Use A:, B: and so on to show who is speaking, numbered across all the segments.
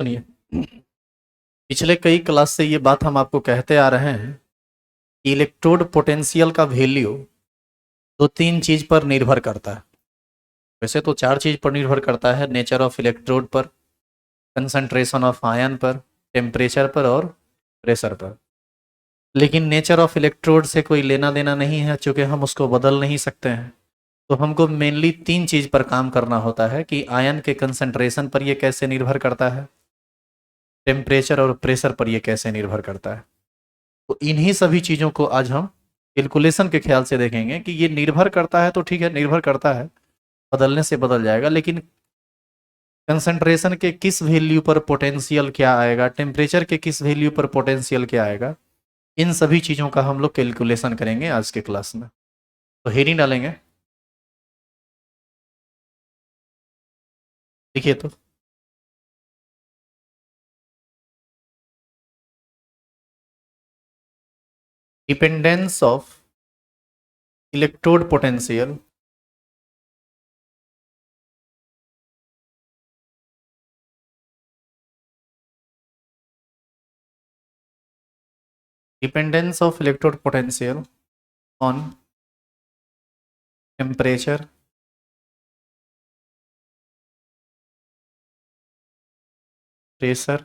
A: सुनिए, पिछले कई क्लास से ये बात हम आपको कहते आ रहे हैं कि इलेक्ट्रोड पोटेंशियल का वैल्यू दो तीन चीज पर निर्भर करता है। वैसे तो चार चीज पर निर्भर करता है, नेचर ऑफ इलेक्ट्रोड पर, कंसंट्रेशन ऑफ आयन पर, टेम्परेचर पर और प्रेशर पर। लेकिन नेचर ऑफ इलेक्ट्रोड से कोई लेना देना नहीं है, चूंकि हम उसको बदल नहीं सकते हैं। तो हमको मेनली तीन चीज पर काम करना होता है कि आयन के कंसंट्रेशन पर ये कैसे निर्भर करता है, टेम्परेचर और प्रेशर पर ये कैसे निर्भर करता है। तो इन्हीं सभी चीज़ों को आज हम कैलकुलेशन के ख्याल से देखेंगे कि ये निर्भर करता है तो ठीक है, निर्भर करता है, बदलने से बदल जाएगा, लेकिन कंसंट्रेशन के किस वैल्यू पर पोटेंशियल क्या आएगा, टेम्परेचर के किस वैल्यू पर पोटेंशियल क्या आएगा, इन सभी चीज़ों का हम लोग कैलकुलेशन करेंगे आज के क्लास में। तो हेडिंग डालेंगे, देखिए तो dependence of electrode potential dependence of electrode potential on temperature, pressure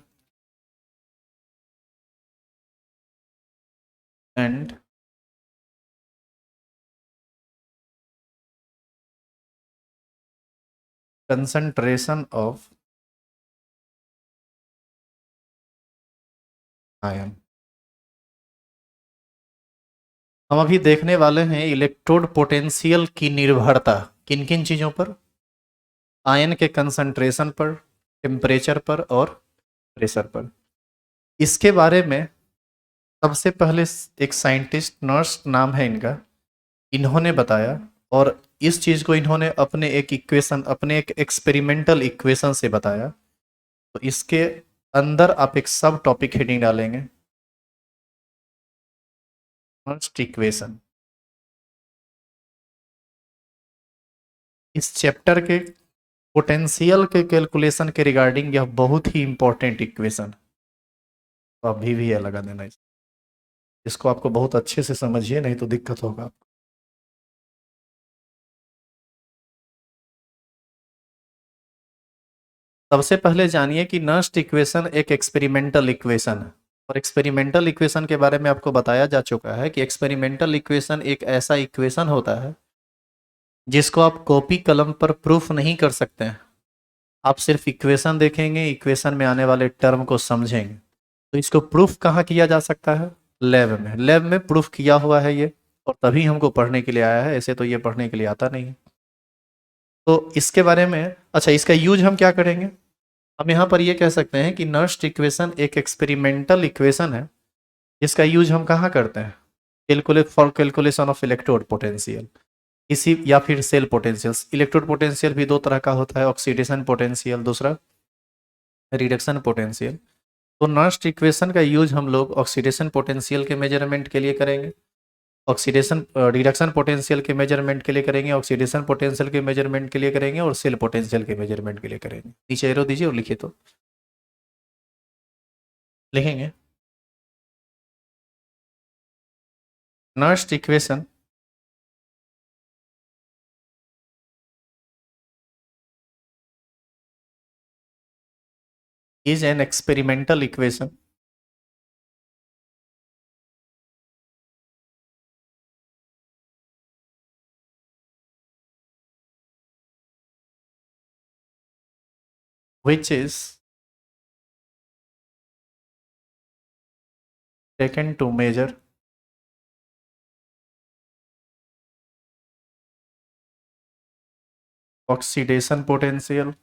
A: and concentration of ion. हम अभी देखने वाले हैं इलेक्ट्रोड पोटेंशियल की निर्भरता किन किन चीज़ों पर, आयन के कंसंट्रेशन पर, टेम्परेचर पर और प्रेशर पर। इसके बारे में सबसे पहले एक साइंटिस्ट, नर्स नाम है इनका, इन्होंने बताया। और इस चीज़ को इन्होंने अपने एक इक्वेशन, अपने एक एक्सपेरिमेंटल इक्वेशन से बताया। तो इसके अंदर आप एक सब टॉपिक हेडिंग डालेंगे, फर्स्ट इक्वेशन। इस चैप्टर के पोटेंशियल के कैलकुलेशन के रिगार्डिंग यह बहुत ही इंपॉर्टेंट इक्वेशन, तो अभी भी यह लगा देना इसको आपको बहुत अच्छे से समझिए, नहीं तो दिक्कत होगा। सबसे पहले जानिए कि नस्ट इक्वेशन एक एक्सपेरिमेंटल इक्वेशन है। और एक्सपेरिमेंटल इक्वेशन के बारे में आपको बताया जा चुका है कि एक्सपेरिमेंटल इक्वेशन एक ऐसा इक्वेशन होता है जिसको आप कॉपी कलम पर प्रूफ नहीं कर सकते हैं। आप सिर्फ इक्वेशन देखेंगे, इक्वेशन में आने वाले टर्म को समझेंगे। तो इसको प्रूफ कहाँ किया जा सकता है? लैब में। लैब में प्रूफ किया हुआ है ये, और तभी हमको पढ़ने के लिए आया है, ऐसे तो ये पढ़ने के लिए आता नहीं है। तो इसके बारे में, अच्छा, इसका यूज हम क्या करेंगे? हम यहाँ पर ये कह सकते हैं कि नर्स्ट इक्वेशन एक एक्सपेरिमेंटल इक्वेशन है जिसका यूज हम कहाँ करते हैं? Calculate for calculation of electrode potential, इसी या फिर सेल पोटेंशियल। इलेक्ट्रोड पोटेंशियल भी दो तरह का होता है, ऑक्सीडेशन पोटेंशियल, दूसरा रिडक्शन पोटेंशियल। तो नर्स्ट इक्वेशन का यूज हम लोग ऑक्सीडेशन पोटेंशियल के मेजरमेंट के लिए करेंगे, ऑक्सीडेशन रिडक्शन पोटेंशियल के मेजरमेंट के लिए करेंगे, ऑक्सीडेशन पोटेंशियल के मेजरमेंट के लिए करेंगे और सेल पोटेंशियल के मेजरमेंट के लिए करेंगे। नीचे एरो दीजिए और लिखिए तो, लिखेंगे Nernst equation is an experimental equation which is taken to measure oxidation potential,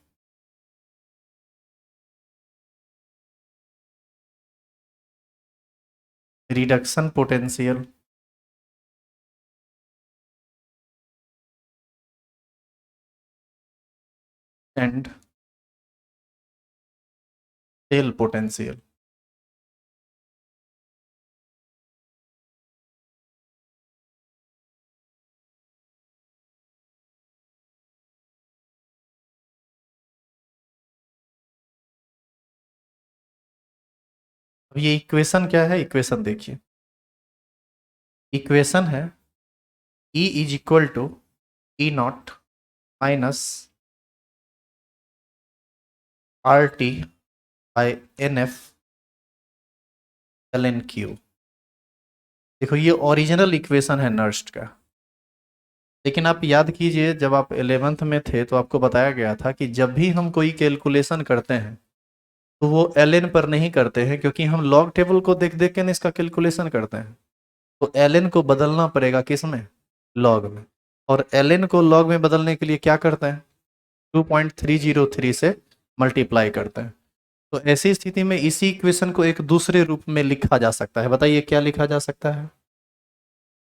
A: reduction potential and tail potential। अब ये इक्वेशन क्या है, इक्वेशन देखिए, इक्वेशन है E is equal to E naught minus R T by N F L N Q. देखो ये original equation है Nernst का, लेकिन आप याद कीजिए जब आप 11th में थे तो आपको बताया गया था कि जब भी हम कोई कैलकुलेशन करते हैं तो वो एल एन पर नहीं करते हैं, क्योंकि हम लॉग टेबल को देख देख के ना इसका कैलकुलेशन करते हैं। तो एल एन को बदलना पड़ेगा किस में, लॉग में। और एल एन को लॉग में बदलने के लिए क्या करते हैं, 2.303 से मल्टीप्लाई करते हैं। तो ऐसी स्थिति में इसी इक्वेशन को एक दूसरे रूप में लिखा जा सकता है। बताइए क्या लिखा जा सकता है।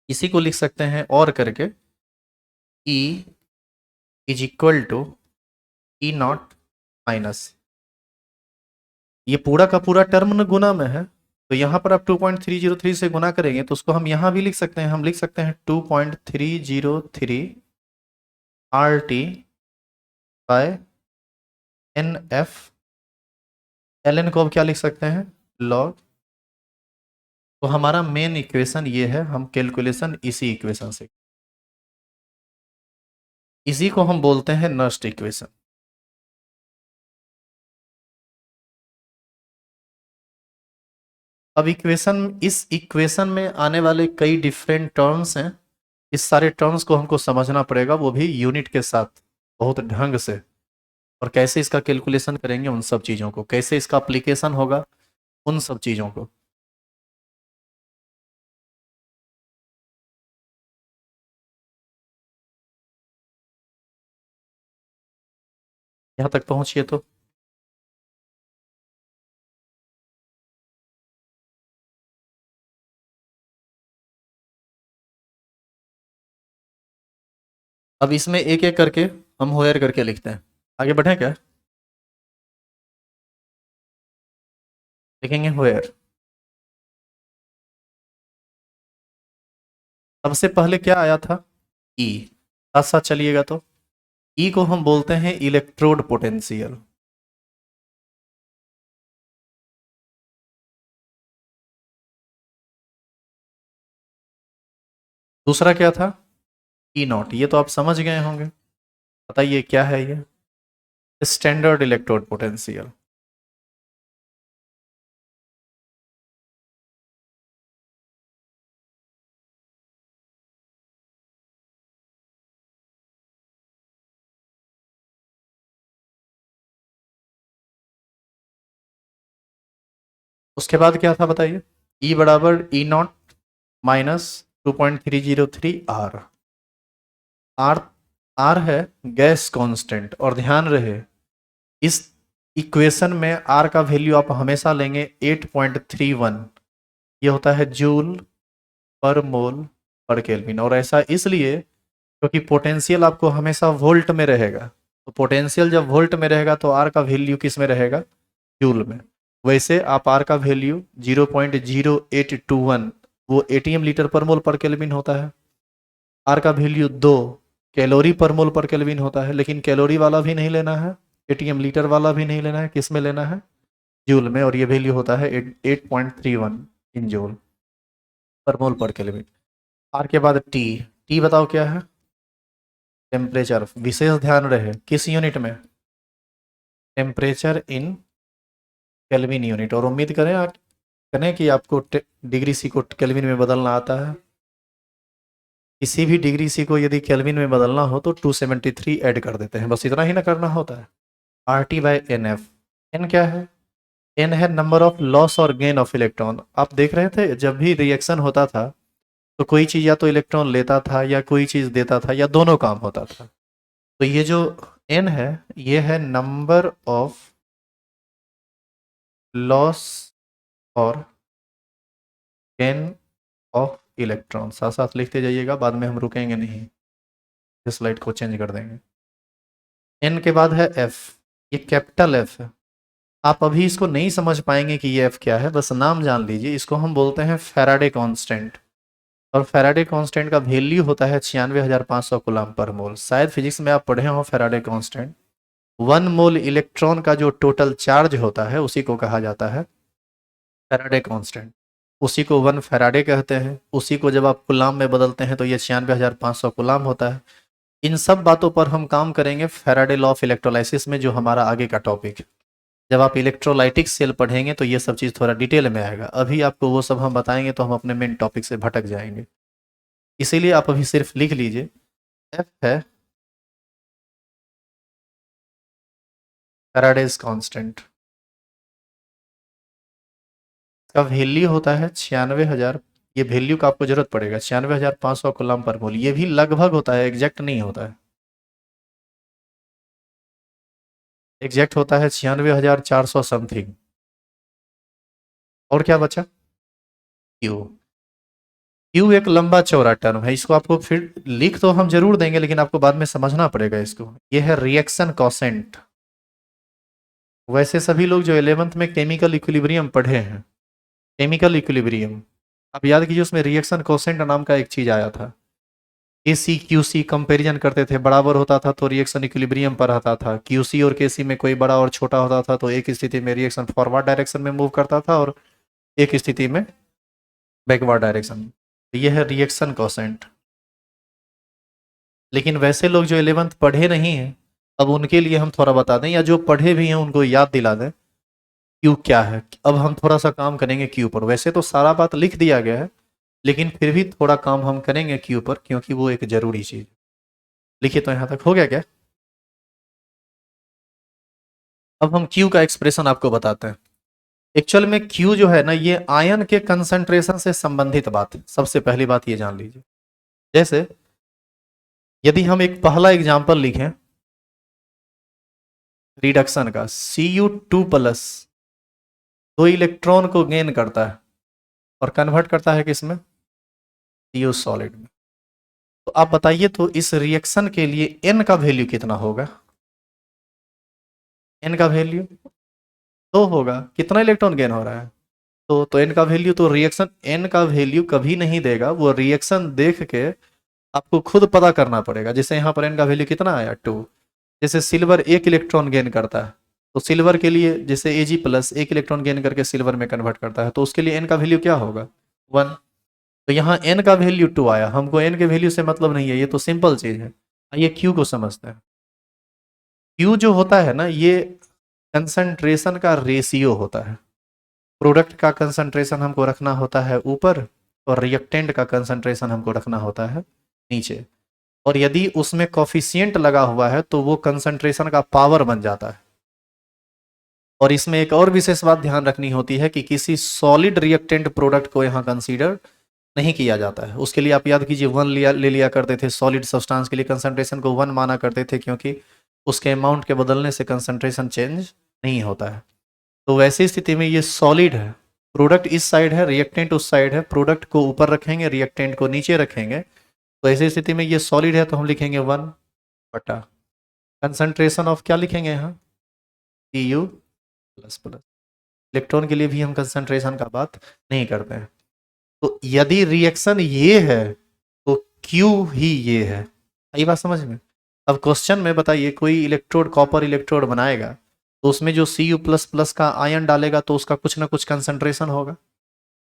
A: इसी को लिख सकते हैं और करके E is equal to E naught minus, ये पूरा का पूरा टर्म न गुना में है, तो यहाँ पर आप 2.303 से गुना करेंगे तो उसको हम यहाँ भी लिख सकते हैं। हम लिख सकते हैं 2.303 R T by N F L N को अब क्या लिख सकते हैं, लॉग। तो हमारा मेन इक्वेशन ये है, हम कैलकुलेशन इसी इक्वेशन से, इसी को हम बोलते हैं नर्स्ट इक्वेशन। अब इस इक्वेशन में आने वाले कई डिफरेंट टर्म्स हैं, इस सारे टर्म्स को हमको समझना पड़ेगा, वो भी यूनिट के साथ बहुत ढंग से। और कैसे इसका कैलकुलेशन करेंगे उन सब चीज़ों को, कैसे इसका अप्लीकेशन होगा उन सब चीज़ों को। यहाँ तक पहुँचिए तो अब इसमें एक एक करके हम होयर करके लिखते हैं। आगे बढ़ें क्या, लिखेंगे होयर। सबसे पहले क्या आया था, ई, साथ साथ चलिएगा तो ई को हम बोलते हैं इलेक्ट्रोड पोटेंशियल। दूसरा क्या था, ई नॉट, ये तो आप समझ गए होंगे। बताइए क्या है ये, स्टैंडर्ड इलेक्ट्रोड पोटेंशियल। उसके बाद क्या था बताइए, ई बराबर ई नॉट माइनस 2.303 आर। आर है गैस कांस्टेंट, और ध्यान रहे इस इक्वेशन में आर का वैल्यू आप हमेशा लेंगे 8.31, ये होता है जूल पर मोल पर केल्विन। और ऐसा इसलिए क्योंकि पोटेंशियल आपको हमेशा वोल्ट में रहेगा, तो पोटेंशियल जब वोल्ट में रहेगा तो आर का वैल्यू किस में रहेगा, जूल में। वैसे आप आर का वैल्यू 0.0821, वो एटीएम लीटर पर मोल पर केल्विन होता है। आर का वैल्यू 2 कैलोरी पर मोल पर केल्विन होता है, लेकिन कैलोरी वाला भी नहीं लेना है, एटीएम लीटर वाला भी नहीं लेना है, किस में लेना है, जूल में। और ये वैल्यू होता है 8.31 इन जूल पर मोल पर केल्विन। आर के बाद टी, टी बताओ क्या है, टेम्परेचर। विशेष ध्यान रहे किस यूनिट में, टेम्परेचर इन केल्विन यूनिट। और उम्मीद करें आप करें कि आपको डिग्री सी को केल्विन में बदलना आता है। किसी भी डिग्री सी को यदि केल्विन में बदलना हो तो 273 ऐड कर देते हैं, बस इतना ही ना करना होता है। R T by N F, N क्या है, एन है नंबर ऑफ लॉस और गेन ऑफ इलेक्ट्रॉन। आप देख रहे थे जब भी रिएक्शन होता था तो कोई चीज़ या तो इलेक्ट्रॉन लेता था या कोई चीज़ देता था, या दोनों काम होता था। तो ये जो एन है ये है नंबर ऑफ लॉस और गेन ऑफ इलेक्ट्रॉन। साथ साथ लिखते जाइएगा, बाद में हम रुकेंगे नहीं, इस स्लाइड को चेंज कर देंगे। एन के बाद है एफ, ये कैपिटल एफ है। आप अभी इसको नहीं समझ पाएंगे कि ये एफ क्या है, बस नाम जान लीजिए। इसको हम बोलते हैं फैराडे कांस्टेंट, और फैराडे कांस्टेंट का वैल्यू होता है 96,500 कूलम पर मोल। शायद फिजिक्स में आप पढ़े हो फैराडे कांस्टेंट। 1 मोल इलेक्ट्रॉन का जो टोटल चार्ज होता है उसी को कहा जाता है फैराडे कांस्टेंट, उसी को 1 फैराडे कहते हैं। उसी को जब आप कूलाम में बदलते हैं तो ये 96,500 कूलाम होता है। इन सब बातों पर हम काम करेंगे फैराडे लॉ ऑफ इलेक्ट्रोलाइसिस में, जो हमारा आगे का टॉपिक है। जब आप इलेक्ट्रोलाइटिक सेल पढ़ेंगे तो ये सब चीज़ थोड़ा डिटेल में आएगा। अभी आपको वो सब हम बताएंगे तो हम अपने मेन टॉपिक से भटक जाएंगे। इसीलिए आप अभी सिर्फ लिख लीजिए, एफ है फैराडेज कांस्टेंट, का वैल्यू होता है 96,000। ये वैल्यू का आपको जरूरत पड़ेगा, 96,500 कूलम पर मोल। ये भी लगभग होता है, एग्जैक्ट नहीं होता है। एग्जैक्ट होता है 96,400 समथिंग। और क्या बचा? क्यू। क्यू एक लंबा चौड़ा टर्म है, इसको आपको फिर लिख तो हम जरूर देंगे, लेकिन आपको बाद में समझना पड़ेगा इसको। ये है रिएक्शन कॉसेंट। वैसे सभी लोग जो 11th में केमिकल इक्विलिब्रियम पढ़े हैं, केमिकल इक्विलिब्रियम, आप याद कीजिए उसमें रिएक्शन कोसेंट नाम का एक चीज आया था। ए सी क्यू सी कंपेरिजन करते थे, बराबर होता था तो रिएक्शन इक्विलिब्रियम पर आता था। क्यू सी और के सी में कोई बड़ा और छोटा होता था तो एक स्थिति में रिएक्शन फॉरवर्ड डायरेक्शन में मूव करता था और एक स्थिति में बैकवर्ड डायरेक्शन में। यह है रिएक्शन कोसेंट। लेकिन वैसे लोग जो 11th पढ़े नहीं हैं, अब उनके लिए हम थोड़ा बता दें, या जो पढ़े भी हैं उनको याद दिला दें क्यू क्या है। अब हम थोड़ा सा काम करेंगे क्यू पर। वैसे तो सारा बात लिख दिया गया है, लेकिन फिर भी थोड़ा काम हम करेंगे क्यू पर, क्योंकि वो एक जरूरी चीज। लिखिए, तो यहां तक हो गया क्या? अब हम क्यू का एक्सप्रेशन आपको बताते हैं। एक्चुअल में क्यू जो है ना, ये आयन के कंसंट्रेशन से संबंधित बात है। सबसे पहली बात ये जान लीजिए। जैसे यदि हम एक पहला एग्जाम्पल लिखें रिडक्शन का, Cu2+ 2 इलेक्ट्रॉन को गेन करता है और कन्वर्ट करता है किसमें? Cu सॉलिड में। तो आप बताइए, तो इस रिएक्शन के लिए n का वैल्यू कितना होगा? n का वैल्यू 2 होगा। कितना इलेक्ट्रॉन गेन हो रहा है? तो n का वैल्यू, तो रिएक्शन n का वैल्यू कभी नहीं देगा, वो रिएक्शन देख के आपको खुद पता करना पड़ेगा। जैसे यहाँ पर n का वैल्यू कितना आया? 2। जैसे सिल्वर 1 इलेक्ट्रॉन गेन करता है, तो सिल्वर के लिए जैसे Ag+ 1 इलेक्ट्रॉन गेन करके सिल्वर में कन्वर्ट करता है, तो उसके लिए n का वैल्यू क्या होगा? 1। तो यहाँ n का वैल्यू 2 आया। हमको n के वैल्यू से मतलब नहीं है, ये तो सिंपल चीज है। ये q को समझते हैं। q जो होता है ना, ये कंसंट्रेशन का रेशियो होता है। प्रोडक्ट का कंसंट्रेशन हमको रखना होता है ऊपर, और रिएक्टेंट का कंसंट्रेशन हमको रखना होता है नीचे। और यदि उसमें कॉफिशिएंट लगा हुआ है तो वो कंसंट्रेशन का पावर बन जाता है। और इसमें एक और विशेष बात ध्यान रखनी होती है कि किसी सॉलिड रिएक्टेंट प्रोडक्ट को यहाँ कंसीडर नहीं किया जाता है। उसके लिए आप याद कीजिए 1 ले लिया करते थे। सॉलिड सब्सटेंस के लिए कंसंट्रेशन को 1 माना करते थे, क्योंकि उसके अमाउंट के बदलने से कंसंट्रेशन चेंज नहीं होता है। तो वैसी स्थिति में ये सॉलिड है, प्रोडक्ट इस साइड है, रिएक्टेंट उस साइड है। प्रोडक्ट को ऊपर रखेंगे, रिएक्टेंट को नीचे रखेंगे। तो ऐसी स्थिति में ये सॉलिड है तो हम लिखेंगे 1/, कंसंट्रेशन ऑफ क्या लिखेंगे यहाँ? Cu++। इलेक्ट्रॉन के लिए भी हम कंसंट्रेशन का बात नहीं करते हैं। तो यदि रिएक्शन ये है तो क्यू ही ये है। आई बात समझ में? अब क्वेश्चन में बताइए, कोई इलेक्ट्रोड कॉपर इलेक्ट्रोड बनाएगा तो उसमें जो Cu++ का आयन डालेगा तो उसका कुछ ना कुछ कंसंट्रेशन होगा।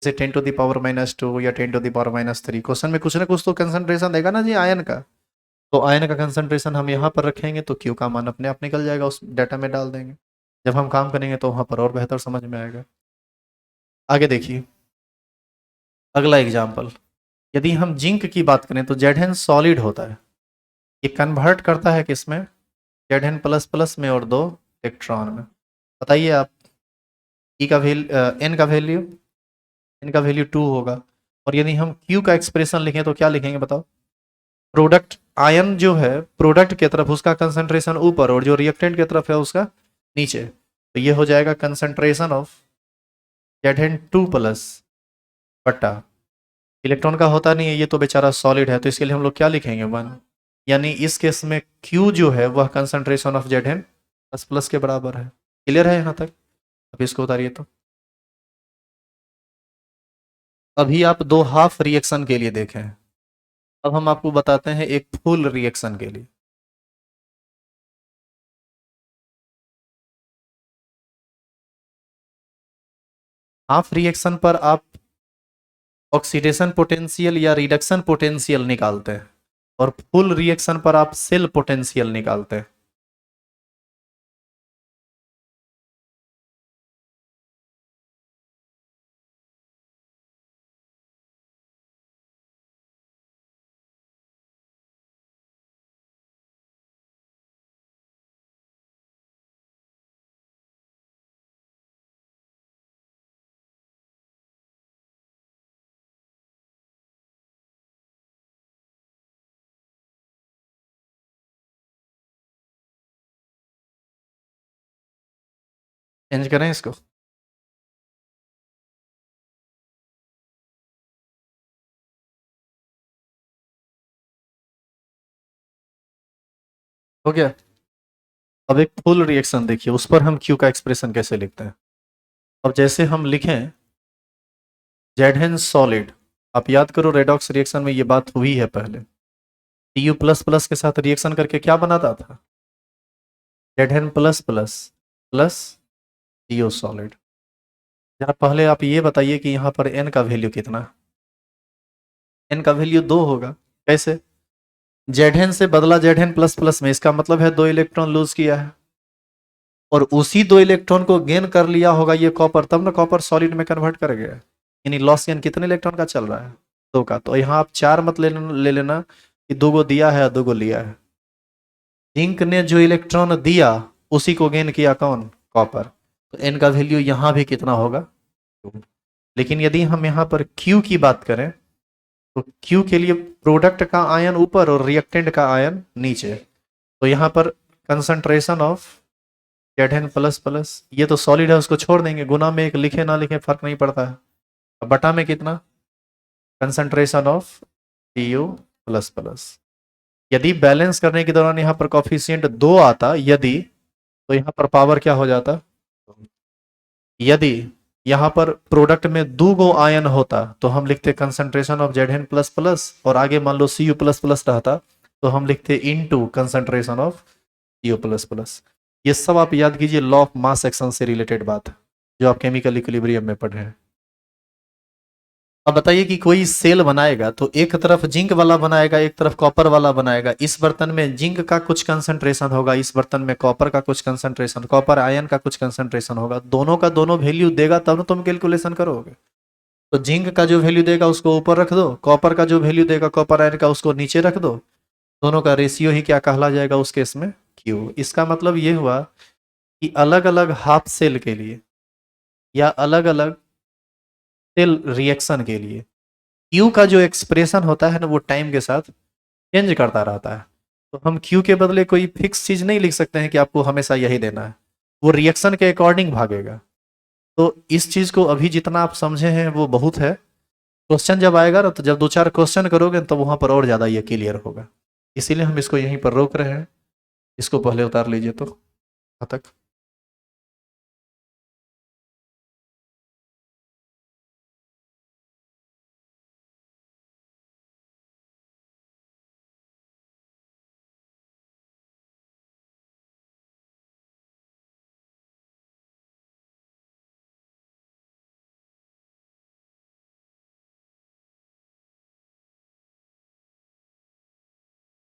A: जैसे 10⁻⁻² या 10⁻³ क्वेश्चन में कुछ ना कुछ तो कंसंट्रेशन देगा ना जी आयन का। तो आयन का कंसंट्रेशन हम यहाँ पर रखेंगे तो क्यू का मान अपने आप निकल जाएगा, उस डाटा में डाल देंगे। जब हम काम करेंगे तो वहाँ पर और बेहतर समझ में आएगा। आगे देखिए अगला एग्जाम्पल। यदि हम जिंक की बात करें तो Zn सॉलिड होता है। ये कन्वर्ट करता है किसमें? Zn++ में और 2 इलेक्ट्रॉन में। बताइए आप, ई का वैल्यू, एन का वैल्यू, एन का वैल्यू 2 होगा। और यदि हम क्यू का एक्सप्रेशन लिखें तो क्या लिखेंगे बताओ? प्रोडक्ट आयन जो है प्रोडक्ट की तरफ उसका कंसंट्रेशन ऊपर, और जो रिएक्टेंट की तरफ है उसका नीचे। तो ये हो जाएगा कंसंट्रेशन ऑफ Zn2+ बटा, इलेक्ट्रॉन का होता नहीं है, ये तो बेचारा सॉलिड है, तो इसके लिए हम लोग क्या लिखेंगे? 1। यानी इस केस में Q जो है वह कंसंट्रेशन ऑफ Zn++ के बराबर है। क्लियर है यहाँ तक? अब इसको उतारिए तो। अभी आप 2 हाफ रिएक्शन के लिए देखें, अब हम आपको बताते हैं एक फुल रिएक्शन के लिए। हाफ रिएक्शन पर आप ऑक्सीडेशन पोटेंशियल या रिडक्शन पोटेंशियल निकालते हैं, और फुल रिएक्शन पर आप सेल पोटेंशियल निकालते हैं। चेंज करें इसको। हो गया। अब एक फुल रिएक्शन देखिए, उस पर हम क्यू का एक्सप्रेशन कैसे लिखते हैं। अब जैसे हम लिखें जेड सॉलिड, आप याद करो रेडॉक्स रिएक्शन में ये बात हुई है पहले। टीयू प्लस प्लस के साथ रिएक्शन करके क्या बनाता था, Z plus plus plus TU solid. जरा पहले आप ये बताइए कि यहाँ पर एन का वैल्यू कितना है। एन का वैल्यू 2 होगा। कैसे, जेड से बदला जेड प्लस प्लस में, इसका मतलब है 2 इलेक्ट्रॉन लूज किया है, और उसी 2 इलेक्ट्रॉन को गेन कर लिया होगा ये कॉपर, तब ना कॉपर सॉलिड में कन्वर्ट कर गया। यानी लॉस गेन कितने इलेक्ट्रॉन का चल रहा है, 2 का। तो यहाँ आप 4 मत ले लेना कि 2 गो दिया है 2 गो लिया है। जिंक ने जो इलेक्ट्रॉन दिया उसी को गेन किया कौन, कॉपर। तो एन का वैल्यू यहाँ भी कितना होगा, 2। लेकिन यदि हम यहाँ पर क्यू की बात करें तो क्यू के लिए प्रोडक्ट का आयन ऊपर और रिएक्टेंट का आयन नीचे। तो यहाँ पर concentration of Z plus plus, ये तो सॉलिड है उसको छोड़ देंगे, गुना में एक लिखे ना लिखे फर्क नहीं पड़ता है। अब बटा में कितना, concentration of TU plus plus. यदि बैलेंस करने के दौरान यहाँ पर कॉफिशिएंट 2 आता यदि, तो यहाँ पर पावर क्या हो जाता, यदि यहाँ पर प्रोडक्ट में 2 गो आयन होता तो हम लिखते concentration of Z plus plus, और आगे मान लो सी यू प्लस प्लस रहता तो हम लिखते into concentration of you plus plus. ये सब आप याद कीजिए, लॉ ऑफ मास एक्शन से रिलेटेड बात है जो आप केमिकल इक्विलिब्रियम में पढ़े हैं। अब बताइए कि कोई सेल बनाएगा तो एक तरफ जिंक वाला बनाएगा, एक तरफ कॉपर वाला बनाएगा। इस बर्तन में जिंक का कुछ कंसंट्रेशन होगा, इस बर्तन में कॉपर का कुछ कंसंट्रेशन, कॉपर आयन का कुछ कंसंट्रेशन होगा। दोनों का दोनों वैल्यू देगा तब ना तुम कैलकुलेशन करोगे। तो जिंक का जो वैल्यू देगा उसको ऊपर रख दो, कॉपर का जो वैल्यू देगा कॉपर आयन का उसको नीचे रख दो। दोनों का रेशियो ही क्या कहला जाएगा उस केस में, क्यू। इसका मतलब ये हुआ कि अलग अलग हाफ सेल के लिए या अलग अलग सेल रिएक्शन के लिए क्यू का जो एक्सप्रेशन होता है ना वो टाइम के साथ चेंज करता रहता है। तो हम क्यू के बदले कोई फिक्स चीज नहीं लिख सकते हैं कि आपको हमेशा यही देना है, वो रिएक्शन के अकॉर्डिंग भागेगा। तो इस चीज को अभी जितना आप समझे हैं वो बहुत है। क्वेश्चन जब आएगा ना तो जब 2-4 क्वेश्चन करोगे तो वहां पर और ज्यादा ये क्लियर होगा। इसीलिए हम इसको यहीं पर रोक रहे हैं। इसको पहले उतार लीजिए तो यहाँ तक।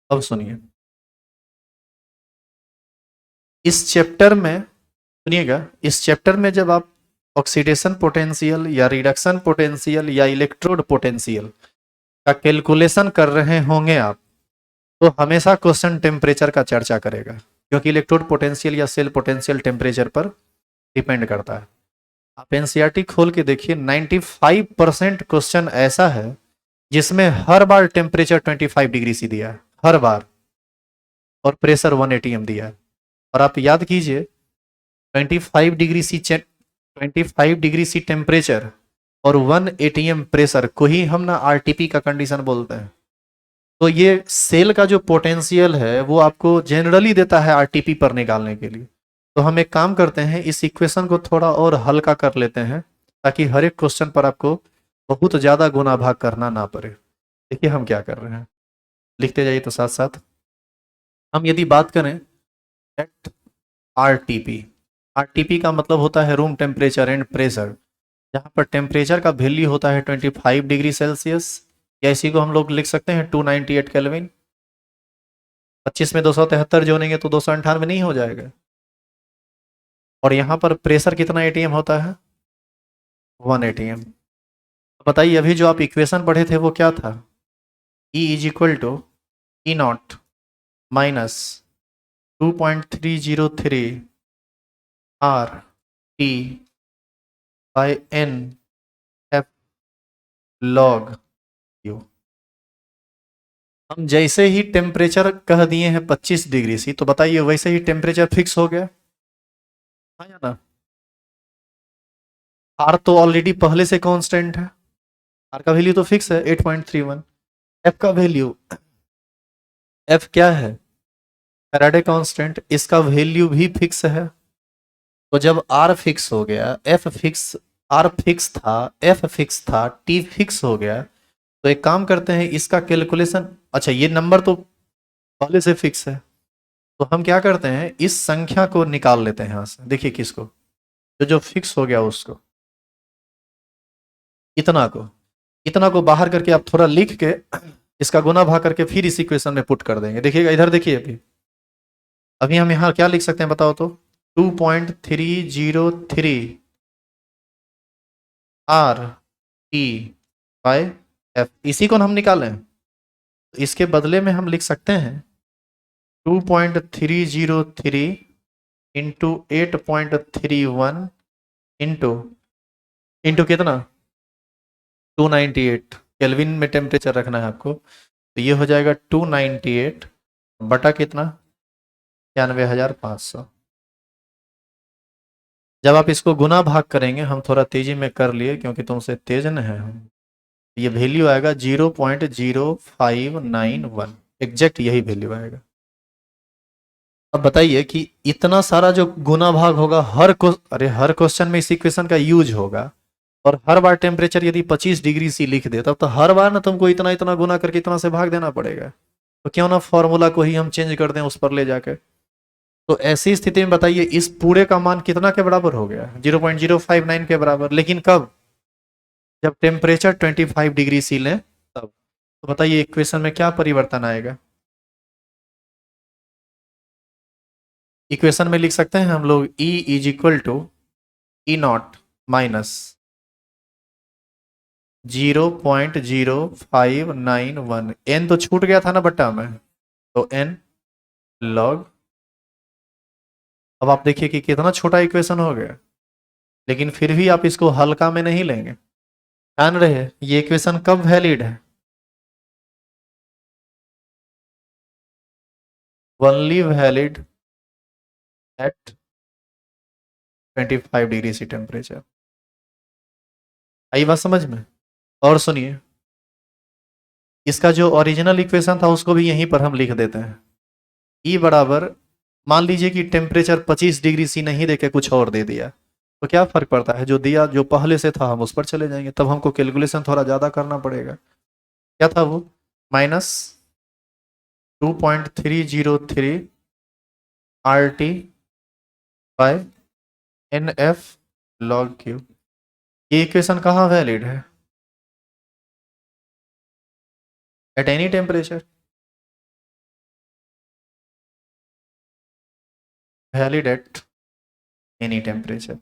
A: अब सुनिए, इस चैप्टर में सुनिएगा, इस चैप्टर में जब आप ऑक्सीडेशन पोटेंशियल या रिडक्शन पोटेंशियल या इलेक्ट्रोड पोटेंशियल का कैलकुलेशन कर रहे होंगे आप, तो हमेशा क्वेश्चन टेम्परेचर का चर्चा करेगा, क्योंकि इलेक्ट्रोड पोटेंशियल या सेल पोटेंशियल टेम्परेचर पर डिपेंड करता है। आप एनसीईआरटी खोल के देखिए, 95% क्वेश्चन ऐसा है जिसमें हर बार टेम्परेचर 25 डिग्री सी दिया है, हर बार, और प्रेशर 1 एटीएम दिया है। और आप याद कीजिए 25 degree C 25 degree C temperature और 1 एटीएम प्रेशर को ही हम ना आरटीपी का कंडीशन बोलते हैं। तो ये सेल का जो पोटेंशियल है वो आपको जनरली देता है आरटीपी पर निकालने के लिए। तो हम एक काम करते हैं, इस इक्वेशन को थोड़ा और हल्का कर लेते हैं ताकि हर एक क्वेश्चन पर आपको बहुत ज़्यादा गुना भाग करना ना पड़े। देखिए हम क्या कर रहे हैं, लिखते जाइए तो साथ साथ। हम यदि बात करें एट आरटीपी, आरटीपी का मतलब होता है रूम टेम्परेचर एंड प्रेशर। जहाँ पर टेम्परेचर का वैल्यू होता है 25 डिग्री सेल्सियस, या इसी को हम लोग लिख सकते हैं 298 केल्विन। 25 में 273 जोड़ेंगे तो 298 नहीं हो जाएगा। और यहाँ पर प्रेशर कितना एटीएम होता है? 1 एटीएम। बताइए अभी जो आप इक्वेशन पढ़े थे वो क्या था? E is equal to E naught minus 2.303 R T by N F log U. हम जैसे ही टेम्परेचर कह दिए हैं 25 डिग्री सी, तो बताइए वैसे ही टेम्परेचर फिक्स हो गया, हाँ या ना? आर तो ऑलरेडी पहले से कांस्टेंट है, आर का वैल्यू तो फिक्स है 8.31। एफ का वैल्यू, एफ क्या है? फैराडे कांस्टेंट, इसका वैल्यू भी फिक्स है। तो जब आर फिक्स हो गया, एफ फिक्स, आर फिक्स था, एफ फिक्स था, टी फिक्स हो गया, तो एक काम करते हैं इसका कैलकुलेशन। अच्छा ये नंबर तो पहले से फिक्स है, तो हम क्या करते हैं इस संख्या को निकाल लेते हैं यहाँ से। देखिए किसको, तो जो फिक्स हो गया उसको, इतना को बाहर करके आप थोड़ा लिख के इसका गुना भाग करके फिर इस इक्वेशन में पुट कर देंगे। देखिएगा इधर, देखिए अभी अभी हम यहाँ क्या लिख सकते हैं बताओ तो? 2.303 आर टी बाय एफ, इसी को हम निकालें। तो इसके बदले में हम लिख सकते हैं 2.303 इंटू 8.31 इंटू इंटू कितना? 298 केल्विन में टेम्परेचर रखना है आपको, तो ये हो जाएगा 298 बटा कितना? 91,500। जब आप इसको गुना भाग करेंगे, हम थोड़ा तेजी में कर लिए क्योंकि तुमसे तेज न है हम, ये वैल्यू आएगा 0.0591, एग्जैक्ट यही वैल्यू आएगा। अब बताइए कि इतना सारा जो गुना भाग होगा हर क्वेश्चन में इस इक्वेशन का यूज होगा, और हर बार टेम्परेचर यदि 25 डिग्री सी लिख दे, तब तो हर बार ना तुमको इतना इतना गुना करके इतना से भाग देना पड़ेगा। तो क्यों ना फॉर्मूला को ही हम चेंज कर दें उस पर ले जाके। तो ऐसी स्थिति में बताइए इस पूरे का मान कितना के बराबर हो गया? 0.059 के बराबर। लेकिन कब? जब टेम्परेचर 25 डिग्री सी लें तब। तो बताइए इक्वेशन में क्या परिवर्तन आएगा? इक्वेशन में लिख सकते हैं हम लोग E is equal to E naught minus 0.0591। N तो छूट गया था ना बट्टा में, तो एन लॉग। अब आप देखिए कि कितना छोटा इक्वेशन हो गया, लेकिन फिर भी आप इसको हल्का में नहीं लेंगे। ध्यान रहे ये इक्वेशन कब वैलिड है? Only valid at 25 degree C temperature. आई बात समझ में? और सुनिए, इसका जो ओरिजिनल इक्वेशन था उसको भी यहीं पर हम लिख देते हैं। ई बराबर, मान लीजिए कि टेम्परेचर 25 डिग्री सी नहीं देके कुछ और दे दिया, तो क्या फर्क पड़ता है? जो दिया, जो पहले से था हम उस पर चले जाएंगे, तब हमको कैलकुलेशन थोड़ा ज़्यादा करना पड़ेगा। क्या था वो? Minus 2.303 R T by N F log Q. ये इक्वेशन कहाँ वैलिड है? At any temperature, valid at any temperature.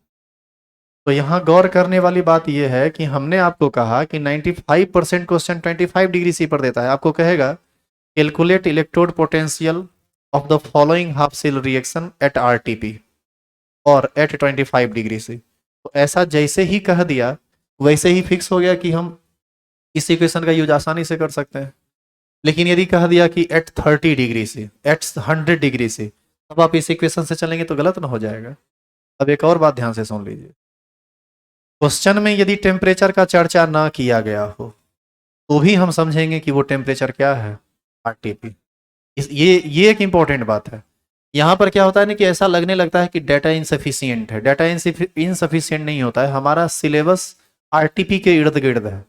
A: तो यहाँ गौर करने वाली बात यह है कि हमने आपको कहा कि 95% क्वेश्चन 25 डिग्री सी पर देता है। आपको कहेगा calculate electrode potential of the following half cell reaction at RTP और एट 25 डिग्री सी। तो ऐसा जैसे ही कह दिया वैसे ही फिक्स हो गया कि हम इस इक्वेशन का यूज आसानी से कर सकते हैं। लेकिन यदि कह दिया कि एट 30 डिग्री से, एट 100 डिग्री से, तब आप इस इक्वेशन से चलेंगे तो गलत ना हो जाएगा। अब एक और बात ध्यान से सुन लीजिए, क्वेश्चन में यदि टेम्परेचर का चर्चा ना किया गया हो तो भी हम समझेंगे कि वो टेम्परेचर क्या है? आरटीपी। ये एक इंपॉर्टेंट बात है। यहाँ पर क्या होता है ना कि ऐसा लगने लगता है कि डाटा इनसफिशियंट है। डाटा इनसफिशियंट नहीं होता है, हमारा सिलेबस आरटीपी के इर्द गिर्द है।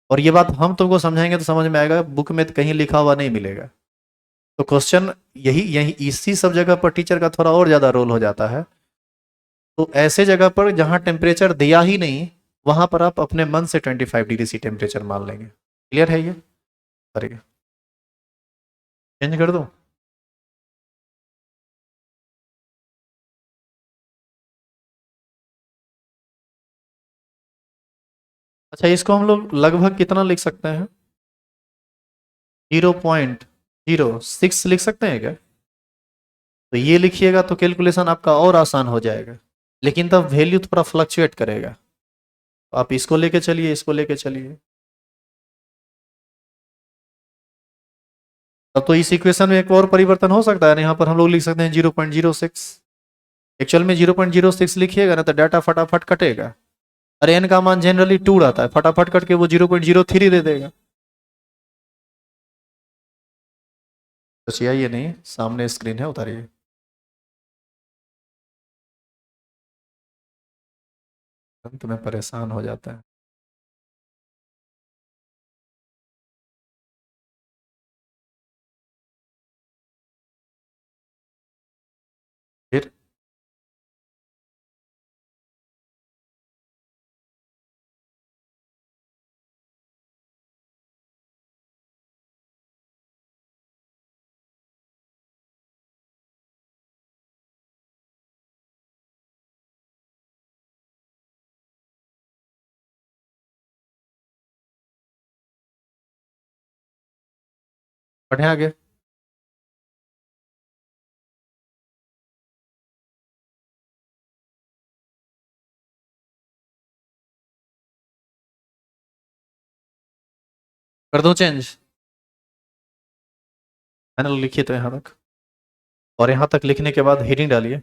A: और ये बात हम तुमको समझाएंगे तो समझ में आएगा, बुक में तो कहीं लिखा हुआ नहीं मिलेगा। तो क्वेश्चन यही यही इसी सब जगह पर टीचर का थोड़ा और ज़्यादा रोल हो जाता है। तो ऐसे जगह पर जहाँ टेम्परेचर दिया ही नहीं, वहां पर आप अपने मन से 25 डिग्री सी टेम्परेचर मान लेंगे। क्लियर है ये? करेंगे, चेंज कर दो। अच्छा, इसको हम लोग लगभग कितना लिख सकते हैं? 0.06 लिख सकते हैं क्या? तो ये लिखिएगा तो कैलकुलेशन आपका और आसान हो जाएगा, लेकिन तब वैल्यू थोड़ा फ्लक्चुएट करेगा। तो आप इसको लेके चलिए, इसको लेके चलिए। तब तो इस इक्वेशन में एक और परिवर्तन हो सकता है ना, यहाँ पर हम लोग लिख सकते हैं 0.06। एक्चुअल में 0.06 लिखिएगा ना तो डाटा फटाफट कटेगा। अरे एन का मान जनरली 2 रहता है, फटाफट कट के वो 0.03 दे देगा। तो ये नहीं, सामने स्क्रीन है, उतारिए। अंत में परेशान हो जाता है। फिर बढ़िया, आगे कर दो चेंज। फाइनल लिखिए तो यहाँ तक, और यहाँ तक लिखने के बाद हेडिंग डालिए।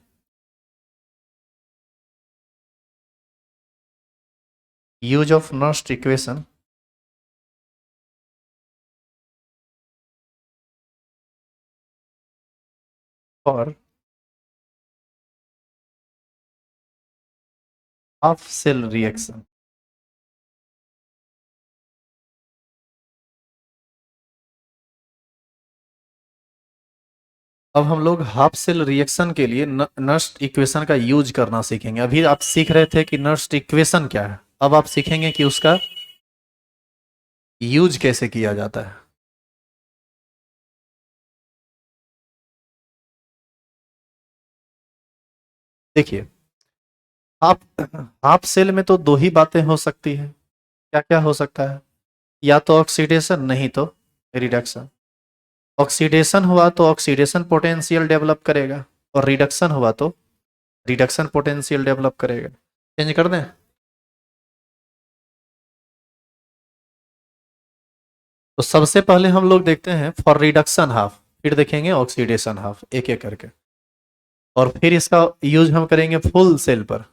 A: Use of Nernst equation for half cell reaction. अब हम लोग हाफ सेल रिएक्शन के लिए नर्स्ट इक्वेशन का यूज करना सीखेंगे। अभी आप सीख रहे थे कि नर्स्ट इक्वेशन क्या है, अब आप सीखेंगे कि उसका यूज कैसे किया जाता है। देखिए, हाफ हाफ सेल में तो दो ही बातें हो सकती है। क्या क्या हो सकता है? या तो ऑक्सीडेशन, नहीं तो रिडक्शन। ऑक्सीडेशन हुआ तो ऑक्सीडेशन पोटेंशियल डेवलप करेगा, और रिडक्शन हुआ तो रिडक्शन पोटेंशियल डेवलप करेगा। चेंज कर दें? तो सबसे पहले हम लोग देखते हैं फॉर रिडक्शन हाफ, फिर देखेंगे ऑक्सीडेशन हाफ, एक एक करके। और फिर इसका यूज हम करेंगे फुल सेल पर।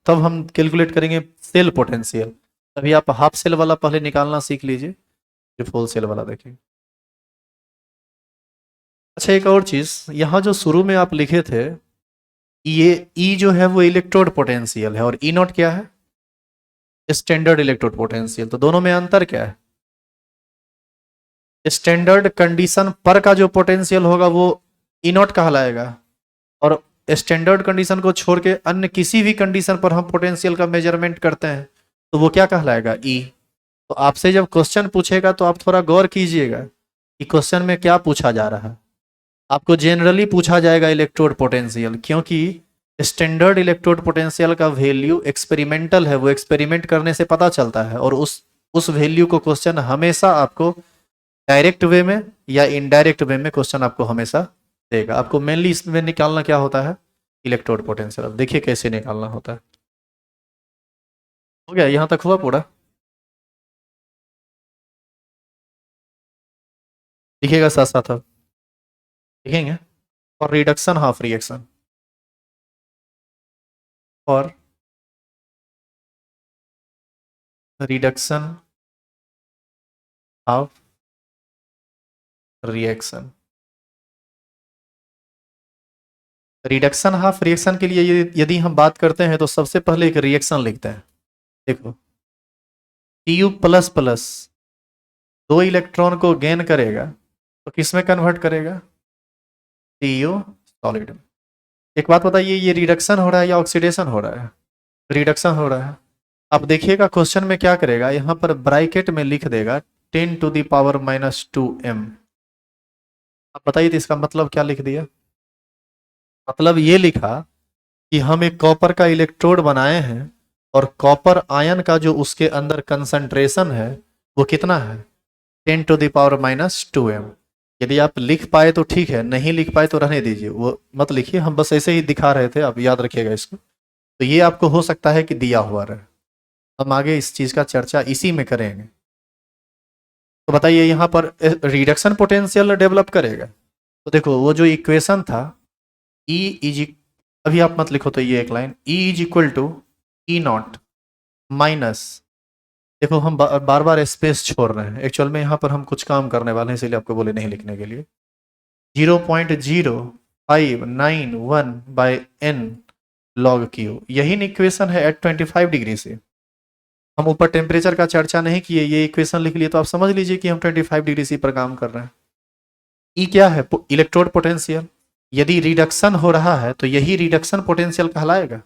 A: तब हम कैलकुलेट करेंगे सेल पोटेंशियल। तभी आप हाफ सेल वाला पहले निकालना सीख लीजिए, फिर फुल सेल वाला देखेंगे। अच्छा, एक और चीज, यहाँ जो शुरू में आप लिखे थे, ये ई जो है वो इलेक्ट्रोड पोटेंशियल है, और ई नॉट क्या है? Standard electrode potential. तो दोनों में अंतर क्या है? स्टैंडर्ड कंडीशन पर का जो पोटेंशियल होगा वो ई नॉट कहलाएगा, और स्टैंडर्ड कंडीशन को छोड़ के अन्य किसी भी कंडीशन पर हम पोटेंशियल का मेजरमेंट करते हैं तो वो क्या कहलाएगा? ई। तो आपसे जब क्वेश्चन पूछेगा तो आप थोड़ा गौर कीजिएगा कि क्वेश्चन में क्या पूछा जा रहा है। आपको जनरली पूछा जाएगा इलेक्ट्रोड पोटेंशियल, क्योंकि स्टैंडर्ड इलेक्ट्रोड पोटेंशियल का वैल्यू एक्सपेरिमेंटल है, वो एक्सपेरिमेंट करने से पता चलता है, और उस वैल्यू को क्वेश्चन हमेशा आपको डायरेक्ट वे में या इनडायरेक्ट वे में क्वेश्चन आपको हमेशा देगा। आपको मेनली इसमें निकालना क्या होता है? Electrode potential. अब देखिए कैसे निकालना होता है। हो गया, यहाँ तक हुआ पूरा? लिखिएगा साथ साथ, अब लिखेंगे और रिडक्शन हाफ रिएक्शन, और reduction half reaction. Reduction half reaction के लिए यदि हम बात करते हैं तो सबसे पहले एक रिएक्शन लिखते हैं। देखो, Tu प्लस प्लस दो इलेक्ट्रॉन को गेन करेगा तो किस में कन्वर्ट करेगा? Tu सॉलिड में। एक बात बताइए, ये रिडक्शन हो रहा है या ऑक्सीडेशन हो रहा है? रिडक्शन हो रहा है। अब देखिएगा क्वेश्चन में क्या करेगा, यहाँ पर ब्रैकेट में लिख देगा 10⁻⁻²m। अब बताइए तो इसका मतलब क्या लिख दिया। मतलब ये लिखा कि हम एक कॉपर का इलेक्ट्रोड बनाए हैं और कॉपर आयन का जो उसके अंदर कंसंट्रेशन है वो कितना है, 10⁻⁻²m। यदि आप लिख पाए तो ठीक है, नहीं लिख पाए तो रहने दीजिए, वो मत लिखिए, हम बस ऐसे ही दिखा रहे थे, आप याद रखिएगा इसको। तो ये आपको हो सकता है कि दिया हुआ रहे। हम आगे इस चीज का चर्चा इसी में करेंगे। तो बताइए यहाँ पर रिडक्शन पोटेंशियल डेवलप करेगा। तो देखो वो जो इक्वेशन था E इज, अभी आप मत लिखो तो ये एक line, E is equal to E naught minus, देखो हम बार बार स्पेस छोड़ रहे हैं, एक्चुअल में यहाँ पर हम कुछ काम करने वाले हैं इसीलिए आपको बोले नहीं लिखने के लिए। 0.0591/n log Q, यही इक्वेशन है एट 25 डिग्री से। हम ऊपर टेम्परेचर का चर्चा नहीं किए, ये इक्वेशन लिख लिए तो आप समझ लीजिए कि हम 25 डिग्री सी पर काम कर रहे हैं। ई क्या है, इलेक्ट्रोड पोटेंशियल। यदि रिडक्शन हो रहा है तो यही रिडक्शन पोटेंशियल कहलाएगा।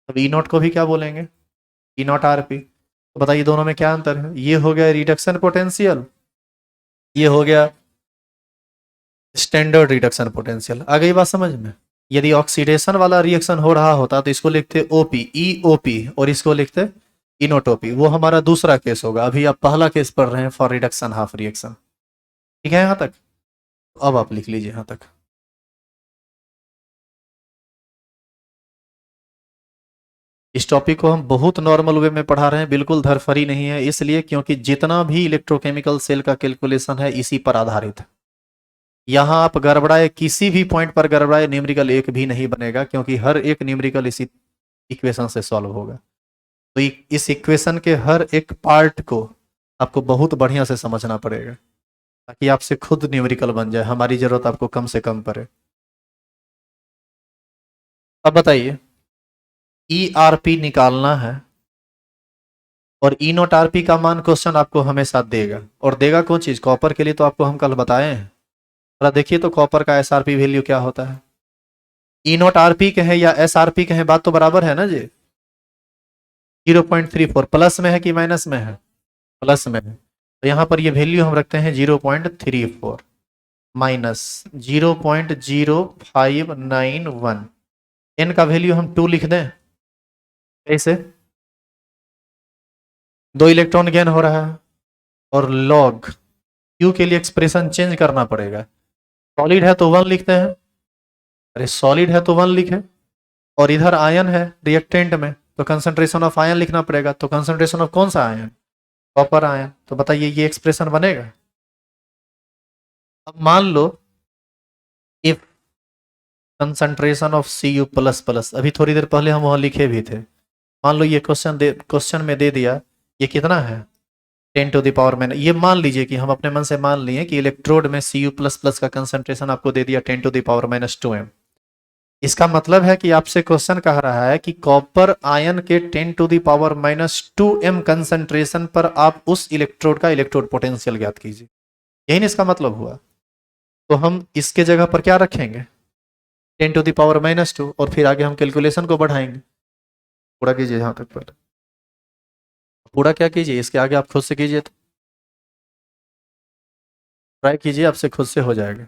A: अब ई नॉट को भी क्या बोलेंगे, ई नॉट आर पी। तो बताइए दोनों में क्या अंतर है, ये हो गया रिडक्शन पोटेंशियल, ये हो गया स्टैंडर्ड रिडक्शन पोटेंशियल। आ गई बात समझ में। यदि ऑक्सीडेशन वाला रिएक्शन हो रहा होता तो इसको लिखते ओपी, ई ओपी, और इसको लिखते इनोटोपी। वो हमारा दूसरा केस होगा, अभी आप पहला केस पढ़ रहे हैं फॉर रिडक्शन हाफ रिएक्शन। ठीक है यहाँ तक, अब आप लिख लीजिए यहाँ तक। इस टॉपिक को हम बहुत नॉर्मल वे में पढ़ा रहे हैं, बिल्कुल धरफरी नहीं है, इसलिए क्योंकि जितना भी इलेक्ट्रोकेमिकल सेल का कैलकुलेशन है इसी पर आधारित है। यहाँ आप गड़बड़ाए, किसी भी पॉइंट पर गड़बड़ाए, न्यूमेरिकल एक भी नहीं बनेगा, क्योंकि हर एक न्यूमेरिकल इसी इक्वेशन से सॉल्व होगा। तो इस इक्वेशन के हर एक पार्ट को आपको बहुत बढ़िया से समझना पड़ेगा ताकि आपसे खुद न्यूमेरिकल बन जाए, हमारी जरूरत आपको कम से कम पड़े। अब बताइए, ई आर पी निकालना है और ई नोट आर पी का मान क्वेश्चन आपको हमेशा देगा, और देगा कौन चीज, कॉपर के लिए तो आपको हम कल बताए हैं। जरा देखिए तो कॉपर का एस आर पी वैल्यू क्या होता है। ई नोट आर पी कहें या एस आर पी कहें, बात तो बराबर है ना जी। 0.34 प्लस में है कि माइनस में है, प्लस में है। तो यहाँ पर ये वैल्यू हम रखते हैं 0.34 माइनस 0.0591। एन का वैल्यू हम 2 लिख दें, कैसे, 2 इलेक्ट्रॉन गेन हो रहा है, और लॉग क्यू के लिए एक्सप्रेशन चेंज करना पड़ेगा। सॉलिड है तो 1 लिखते हैं, अरे सॉलिड है तो 1 लिखे, और इधर आयन है रिएक्टेंट में तो कंसंट्रेशन ऑफ आयन लिखना पड़ेगा। तो कंसंट्रेशन ऑफ कौन सा आयन, कॉपर आयन। तो बताइए ये एक्सप्रेशन बनेगा। अब मान लो if concentration of C U plus plus, अभी थोड़ी देर पहले हम वहां लिखे भी थे, मान लो ये क्वेश्चन में दे दिया, ये कितना है 10⁻, ये मान लीजिए कि हम अपने मन से मान लिए कि इलेक्ट्रोड में सी यू प्लस प्लस का कंसंट्रेशन आपको दे दिया 10⁻²m। इसका मतलब है कि आपसे क्वेश्चन कह रहा है कि कॉपर आयन के 10⁻² कंसंट्रेशन पर आप उस इलेक्ट्रोड का इलेक्ट्रोड पोटेंशियल ज्ञात कीजिए। यही ना इसका मतलब हुआ। तो हम इसके जगह पर क्या रखेंगे, 10⁻², और फिर आगे हम कैलकुलेशन को बढ़ाएंगे। पूरा कीजिए यहाँ तक, पहले पूरा क्या कीजिए, इसके आगे आप खुद से कीजिए, तो ट्राई कीजिए, आपसे खुद से हो जाएगा।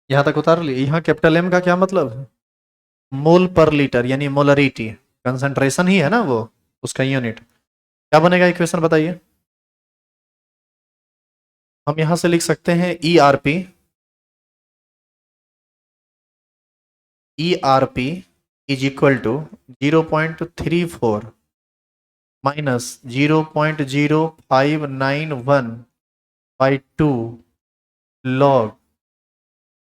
A: यहाँ तक उतार लिए। यहाँ कैपिटल एम का क्या मतलब है, मोल पर लीटर, यानी मोलरिटी, कंसंट्रेशन ही है ना वो, उसका यूनिट। क्या बनेगा इक्वेशन बताइए। हम यहां से लिख सकते हैं E R P, E R P is equal to 0.34 minus 0.0591/2 log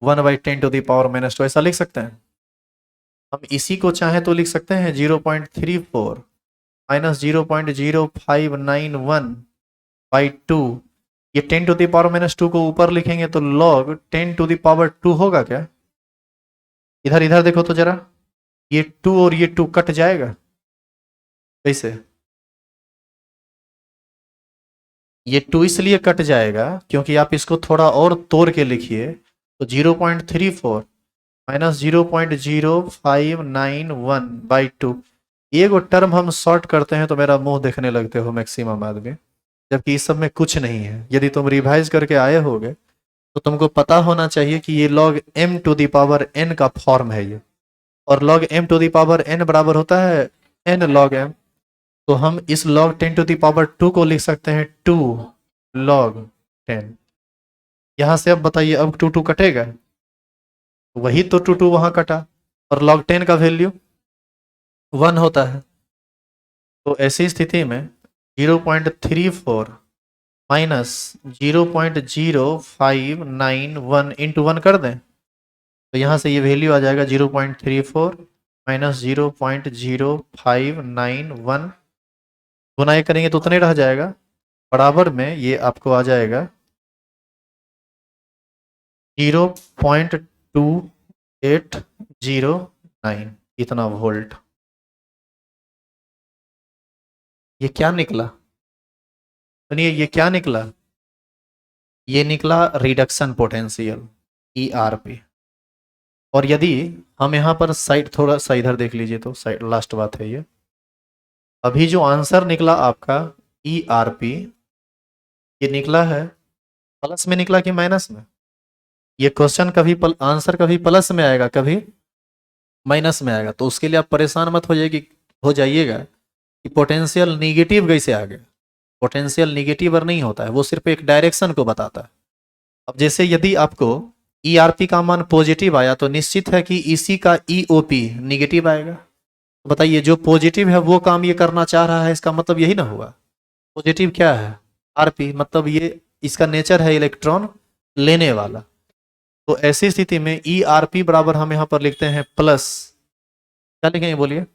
A: 1/10⁻², ऐसा लिख सकते हैं। हम इसी को चाहें तो लिख सकते हैं 0.34 माइनस 0.0591/2। ये 10⁻²² को ऊपर लिखेंगे तो log 10⁻², होगा क्या? इधर इधर देखो तो जरा, ये 2 और ये 2 कट जाएगा कैसे? ये 2 इसलिए कट जाएगा क्योंकि आप इसको थोड़ा और तोड़ के लिखिए, तो 0.34 माइनस 0.0591/2। ये वो टर्म हम शॉर्ट करते हैं तो मेरा मुंह देखने लगते हो मैक्सिमम आदमी, जबकि इस सब में कुछ नहीं है। यदि तुम रिवाइज करके आए होगे तो तुमको पता होना चाहिए कि ये log m⁻n का फॉर्म है ये, और log m⁻n बराबर होता है n log m। तो हम इस log 10⁻² को लिख सकते हैं 2 log 10। यहां से अब बताइए, अब 2 कटेगा, वही तो 2 वहां कटा, और log 10 का वैल्यू 1 होता है। तो ऐसी स्थिति में 0.34 माइनस 0.0591 इंटू 1 कर दें तो यहाँ से ये वैल्यू आ जाएगा 0.34 माइनस 0.0591, गुनाई करेंगे तो उतने रह जाएगा, बराबर में ये आपको आ जाएगा 0.2809, इतना वोल्ट। ये क्या निकला? सुनिए, ये क्या निकला? ये निकला रिडक्शन पोटेंशियल, ERP। और यदि हम यहाँ पर साइड थोड़ा सा इधर देख लीजिए तो साइड लास्ट बात है ये, अभी जो आंसर निकला आपका ERP, ये निकला है प्लस में निकला कि माइनस में? ये क्वेश्चन कभी आंसर कभी प्लस में आएगा, कभी माइनस में आएगा, तो उसके लिए आप परेशान मत हो जाइएगा कि पोटेंशियल निगेटिव कैसे आ गया। पोटेंशियल निगेटिव और नहीं होता है, वो सिर्फ एक डायरेक्शन को बताता है। अब जैसे यदि आपको ERP का मान पॉजिटिव आया तो निश्चित है कि इसी का EOP निगेटिव आएगा। तो बताइए, जो पॉजिटिव है वो काम ये करना चाह रहा है, इसका मतलब यही ना हुआ। पॉजिटिव क्या है? RP, मतलब ये इसका नेचर है इलेक्ट्रॉन लेने वाला। तो ऐसी स्थिति में ERP बराबर हम यहाँ पर लिखते हैं प्लस, क्या लिखेंगे बोलिए?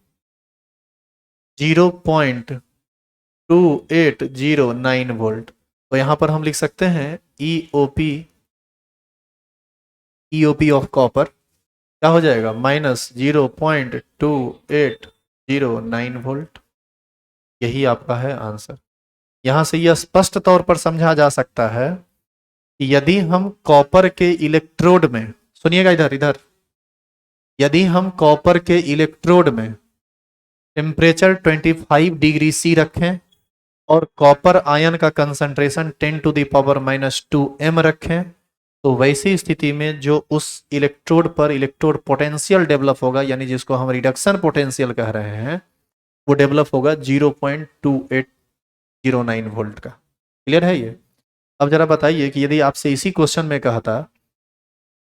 A: 0.2809 वोल्ट। तो यहाँ पर हम लिख सकते हैं EOP ऑफ कॉपर क्या हो जाएगा? Minus 0.2809 volt. यही आपका है आंसर। यहाँ से यह स्पष्ट तौर पर समझा जा सकता है कि यदि हम कॉपर के इलेक्ट्रोड में, सुनिएगा इधर इधर, यदि हम कॉपर के इलेक्ट्रोड में टेम्परेचर 25 डिग्री C रखें और कॉपर आयन का कंसंट्रेशन 10⁻⁻² m रखें, तो वैसी स्थिति में जो उस इलेक्ट्रोड पर इलेक्ट्रोड पोटेंशियल डेवलप होगा, यानी जिसको हम रिडक्शन पोटेंशियल कह रहे हैं, वो डेवलप होगा 0.2809 वोल्ट का। क्लियर है ये? अब जरा बताइए कि यदि आपसे इसी क्वेश्चन में कहता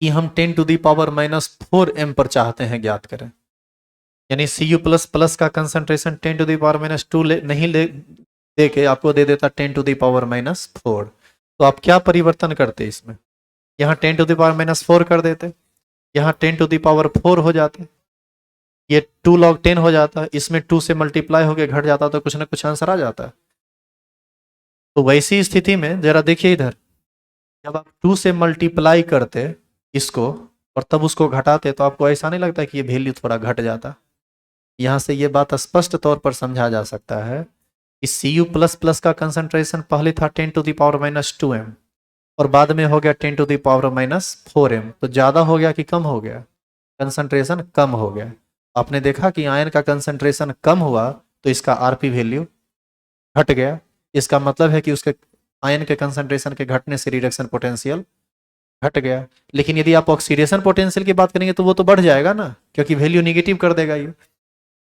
A: कि हम 10⁻⁻4 m पर चाहते हैं ज्ञात करें, यानी Cu++ का कंसंट्रेशन 10⁻⁻² नहीं दे के आपको दे देता 10⁻⁻4, तो आप क्या परिवर्तन करते इसमें? यहाँ 10⁻⁻4 कर देते, यहाँ 10⁻4 हो जाता, ये 2 log 10 हो जाता, इसमें 2 से मल्टीप्लाई होके घट जाता, तो कुछ ना कुछ आंसर आ जाता है। तो वैसी स्थिति में जरा देखिए इधर, जब आप 2 से मल्टीप्लाई करते इसको और तब उसको घटाते, तो आपको ऐसा नहीं लगता कि ये वैल्यू थोड़ा घट जाता? यहाँ से ये बात स्पष्ट तौर पर समझा जा सकता है कि Cu++ का कंसंट्रेशन पहले था 10⁻⁻2 m और बाद में हो गया 10⁻⁻4 m, तो ज़्यादा हो गया कि कम हो गया? कंसंट्रेशन कम हो गया। आपने देखा कि आयन का कंसंट्रेशन कम हुआ तो इसका RP वैल्यू घट गया। इसका मतलब है कि उसके आयन के कंसंट्रेशन के घटने से रिडक्शन पोटेंशियल घट गया। लेकिन यदि आप ऑक्सीडेशन पोटेंशियल की बात करेंगे तो वो तो बढ़ जाएगा ना, क्योंकि वैल्यू निगेटिव कर देगा ये।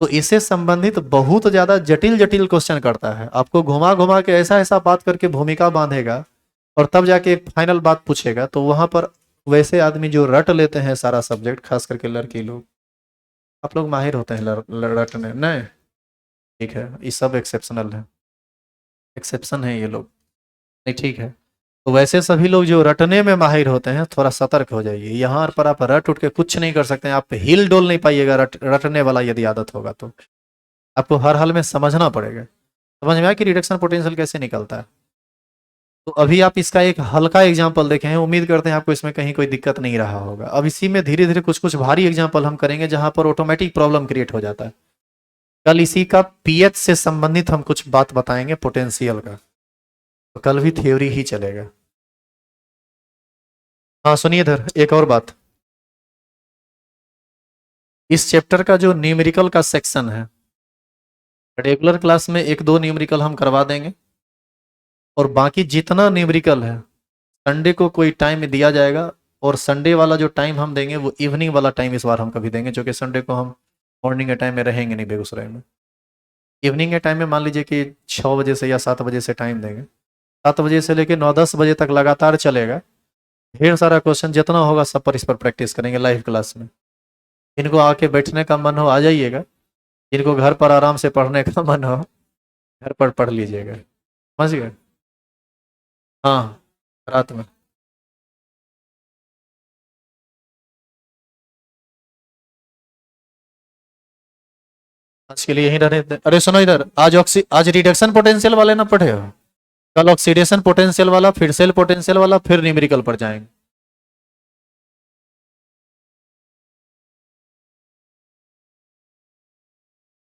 A: तो इससे संबंधित बहुत ज्यादा जटिल जटिल क्वेश्चन करता है, आपको घुमा घुमा के ऐसा ऐसा बात करके भूमिका बांधेगा और तब जाके एक फाइनल बात पूछेगा। तो वहां पर वैसे आदमी जो रट लेते हैं सारा सब्जेक्ट, खास करके लड़की लोग, आप लोग माहिर होते हैं रटने, नहीं? ठीक है, ये सब एक्सेप्शनल है, एक्सेप्शन है ये लोग, नहीं ठीक है। तो वैसे सभी लोग जो रटने में माहिर होते हैं थोड़ा सतर्क हो जाइए। यहाँ पर आप रट उठ के कुछ नहीं कर सकते हैं, आप हिल डोल नहीं पाइएगा रटने वाला यदि आदत होगा तो। आपको हर हाल में समझना पड़ेगा। समझ में आया कि रिडक्शन पोटेंशियल कैसे निकलता है। तो अभी आप इसका एक हल्का एग्जाम्पल देखे हैं, उम्मीद करते हैं आपको इसमें कहीं कोई दिक्कत नहीं रहा होगा। अब इसी में धीरे धीरे कुछ कुछ भारी एग्जाम्पल हम करेंगे जहां पर ऑटोमेटिक प्रॉब्लम क्रिएट हो जाता है। कल इसी का पीएच से संबंधित हम कुछ बात बताएंगे पोटेंशियल का, तो कल भी थ्योरी ही चलेगा। हाँ सुनिए इधर एक और बात, इस चैप्टर का जो न्यूमेरिकल का सेक्शन है, रेगुलर क्लास में एक दो न्यूमेरिकल हम करवा देंगे, और बाकी जितना न्यूमेरिकल है संडे को कोई टाइम दिया जाएगा, और संडे वाला जो टाइम हम देंगे वो इवनिंग वाला टाइम इस बार हम कभी देंगे, जो कि संडे को हम मॉर्निंग के टाइम में रहेंगे नहीं बेगूसराय में। इवनिंग के टाइम में मान लीजिए कि 6 बजे से या 7 बजे से टाइम देंगे, 7 बजे से लेकर 9-10 बजे तक लगातार चलेगा। ढेर सारा क्वेश्चन जितना होगा सब पर इस पर प्रैक्टिस करेंगे लाइव क्लास में। इनको आके बैठने का मन हो आ जाइएगा, जिनको घर पर आराम से पढ़ने का मन हो घर पर पढ़ लीजिएगा। समझ गए? हाँ रात में। आज के लिए यहीं रहने देते। अरे सुनो इधर, आज रिडक्शन पोटेंशियल वाले ना पढ़े हो, कल ऑक्सीडेशन पोटेंशियल वाला, फिर सेल पोटेंशियल वाला, फिर न्यूमेरिकल पर जाएंगे।